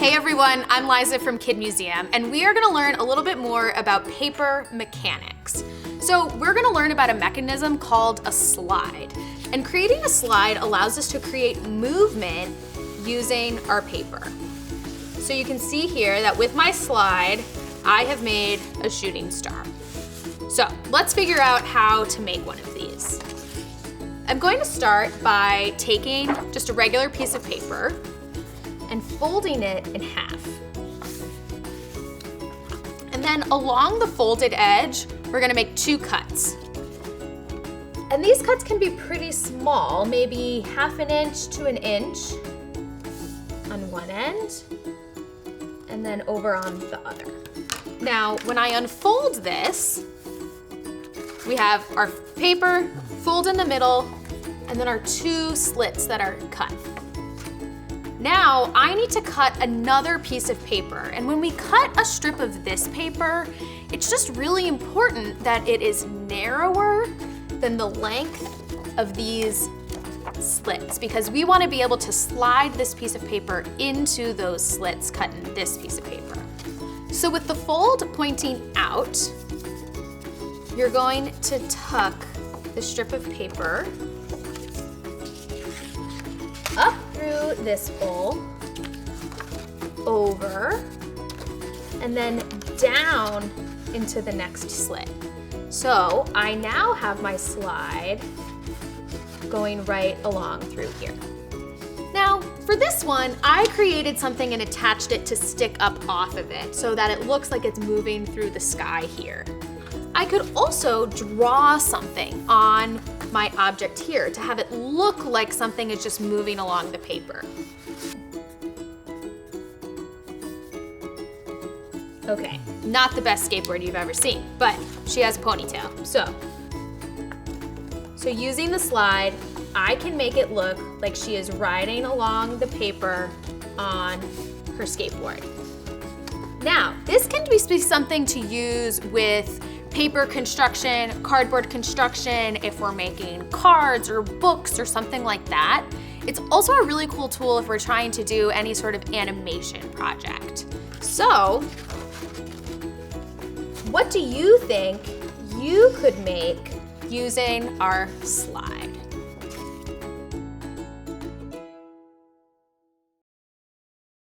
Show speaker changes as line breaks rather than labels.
Hey everyone, I'm Liza from Kid Museum, and we are gonna learn a little bit more about paper mechanics. So we're gonna learn about a mechanism called a slide. And creating a slide allows us to create movement using our paper. So you can see here that with my slide, I have made a shooting star. So let's figure out how to make one of these. I'm going to start by taking just a regular piece of paper and folding it in half. And then along the folded edge, we're gonna make 2 cuts. And these cuts can be pretty small, maybe 1/2 inch to 1 inch on one end, and then over on the other. Now, when I unfold this, we have our paper, fold in the middle, and then our 2 slits that are cut. Now, I need to cut another piece of paper, and when we cut a strip of this paper, it's just really important that it is narrower than the length of these slits, because we want to be able to slide this piece of paper into those slits cut in this piece of paper. So with the fold pointing out, you're going to tuck the strip of paper up through this hole, over, and then down into the next slit. So I now have my slide going right along through here. Now, for this one, I created something and attached it to stick up off of it so that it looks like it's moving through the sky here. I could also draw something on my object here to have it look like something is just moving along the paper. Okay, not the best skateboard you've ever seen, but she has a ponytail. So using the slide, I can make it look like she is riding along the paper on her skateboard. Now, this can be something to use with paper construction, cardboard construction, if we're making cards or books or something like that. It's also a really cool tool if we're trying to do any sort of animation project. So, what do you think you could make using our slide?